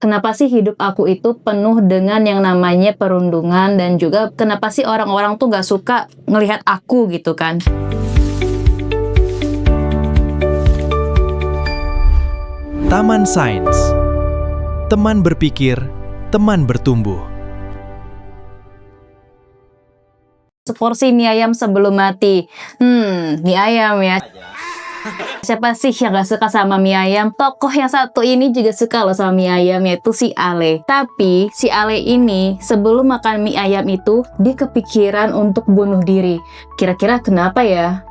Kenapa sih hidup aku itu penuh dengan yang namanya perundungan, dan juga kenapa sih orang-orang tuh gak suka ngelihat aku gitu kan? Taman Sains. Teman berpikir, teman bertumbuh. Seporsi mie ayam sebelum mati. Mie ayam ya. Siapa sih yang gak suka sama mie ayam? Tokoh yang satu ini juga suka loh sama mie ayam, yaitu si Ale. Tapi si Ale ini sebelum makan mie ayam itu, dia kepikiran untuk bunuh diri. Kira-kira kenapa ya?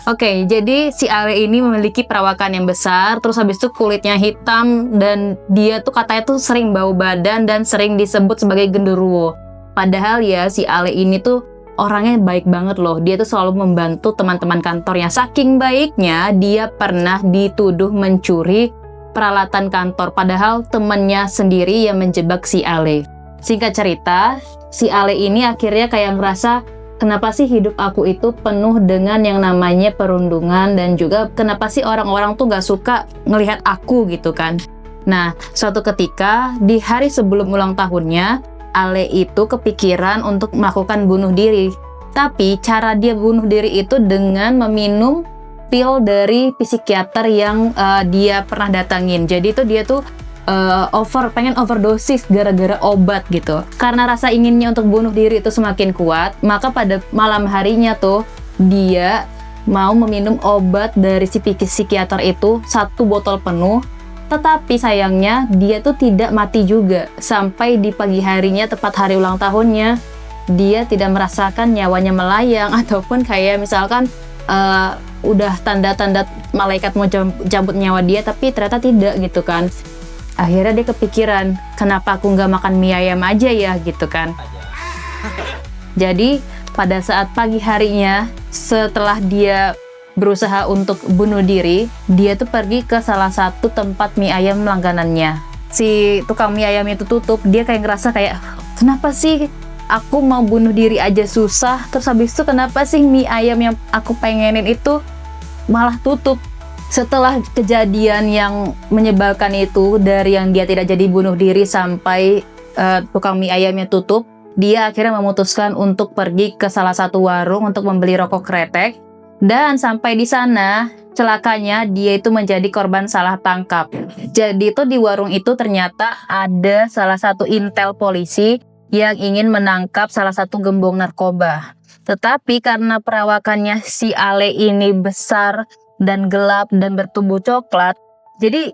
Oke, jadi si Ale ini memiliki perawakan yang besar, terus habis itu kulitnya hitam, dan dia tuh katanya tuh sering bau badan dan sering disebut sebagai genderuwo. Padahal ya si Ale ini tuh orangnya baik banget loh. Dia tuh selalu membantu teman-teman kantornya. Saking baiknya, dia pernah dituduh mencuri peralatan kantor. Padahal temannya sendiri yang menjebak si Ale. Singkat cerita, si Ale ini akhirnya kayak ngerasa, kenapa sih hidup aku itu penuh dengan yang namanya perundungan, dan juga kenapa sih orang-orang tuh gak suka ngelihat aku gitu kan. Nah, suatu ketika di hari sebelum ulang tahunnya, Ale itu kepikiran untuk melakukan bunuh diri. Tapi cara dia bunuh diri itu dengan meminum pil dari psikiater yang dia pernah datangin. Jadi itu dia tuh pengen overdosis gara-gara obat gitu. Karena rasa inginnya untuk bunuh diri itu semakin kuat, maka pada malam harinya tuh dia mau meminum obat dari si psikiater itu 1 botol penuh. Tetapi sayangnya dia tuh tidak mati juga. Sampai di pagi harinya, tepat hari ulang tahunnya, dia tidak merasakan nyawanya melayang, ataupun kayak misalkan udah tanda-tanda malaikat mau cabut nyawa dia, tapi ternyata tidak gitu kan. Akhirnya dia kepikiran, kenapa aku nggak makan mie ayam aja ya gitu kan. Jadi pada saat pagi harinya, setelah dia berusaha untuk bunuh diri, dia tuh pergi ke salah satu tempat mie ayam langganannya. Si tukang mie ayam itu tutup, dia kayak ngerasa kayak, kenapa sih aku mau bunuh diri aja susah, terus habis itu kenapa sih mie ayam yang aku pengenin itu malah tutup. Setelah kejadian yang menyebalkan itu, dari yang dia tidak jadi bunuh diri sampai tukang mie ayamnya tutup, dia akhirnya memutuskan untuk pergi ke salah satu warung untuk membeli rokok kretek. Dan sampai di sana, celakanya dia itu menjadi korban salah tangkap. Jadi itu di warung itu ternyata ada salah satu intel polisi yang ingin menangkap salah satu gembong narkoba. Tetapi karena perawakannya si Ale ini besar dan gelap dan bertubuh coklat, jadi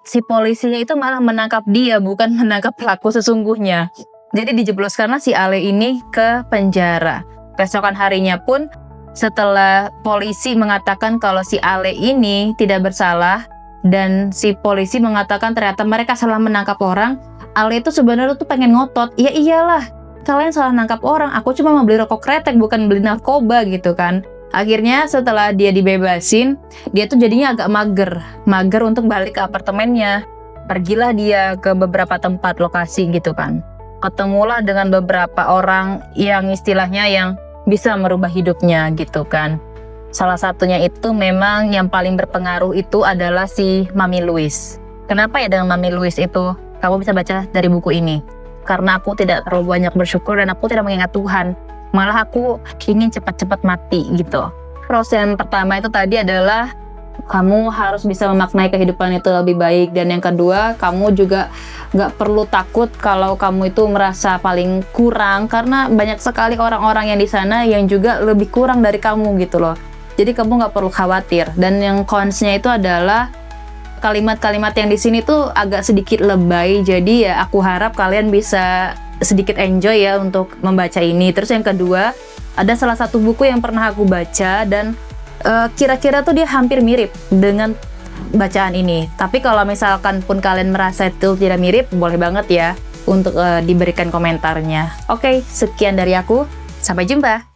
si polisinya itu malah menangkap dia, bukan menangkap pelaku sesungguhnya. Jadi dijebloskanlah si Ale ini ke penjara. Keesokan harinya pun, setelah polisi mengatakan kalau si Ale ini tidak bersalah, dan si polisi mengatakan ternyata mereka salah menangkap orang, Ale itu sebenarnya tuh pengen ngotot, ya iyalah, kalian salah nangkap orang, aku cuma mau beli rokok kretek bukan beli narkoba gitu kan. Akhirnya setelah dia dibebasin, dia tuh jadinya agak mager untuk balik ke apartemennya. Pergilah dia ke beberapa tempat lokasi gitu kan. Ketemulah dengan beberapa orang yang istilahnya yang bisa merubah hidupnya gitu kan. Salah satunya itu memang yang paling berpengaruh itu adalah si Mami Louise. Kenapa ya dengan Mami Louise itu? Kamu bisa baca dari buku ini. Karena aku tidak terlalu banyak bersyukur dan aku tidak mengingat Tuhan. Malah aku ingin cepat-cepat mati gitu. Proses yang pertama itu tadi adalah kamu harus bisa memaknai kehidupan itu lebih baik. Dan yang kedua, kamu juga gak perlu takut kalau kamu itu merasa paling kurang, karena banyak sekali orang-orang yang di sana yang juga lebih kurang dari kamu gitu loh. Jadi kamu gak perlu khawatir. Dan yang cons-nya itu adalah kalimat-kalimat yang di sini tuh agak sedikit lebay. Jadi ya aku harap kalian bisa sedikit enjoy ya untuk membaca ini. Terus yang kedua, ada salah satu buku yang pernah aku baca, dan kira-kira tuh dia hampir mirip dengan bacaan ini. Tapi kalau misalkan pun kalian merasa itu tidak mirip, boleh banget ya untuk diberikan komentarnya. Oke, sekian dari aku. Sampai jumpa.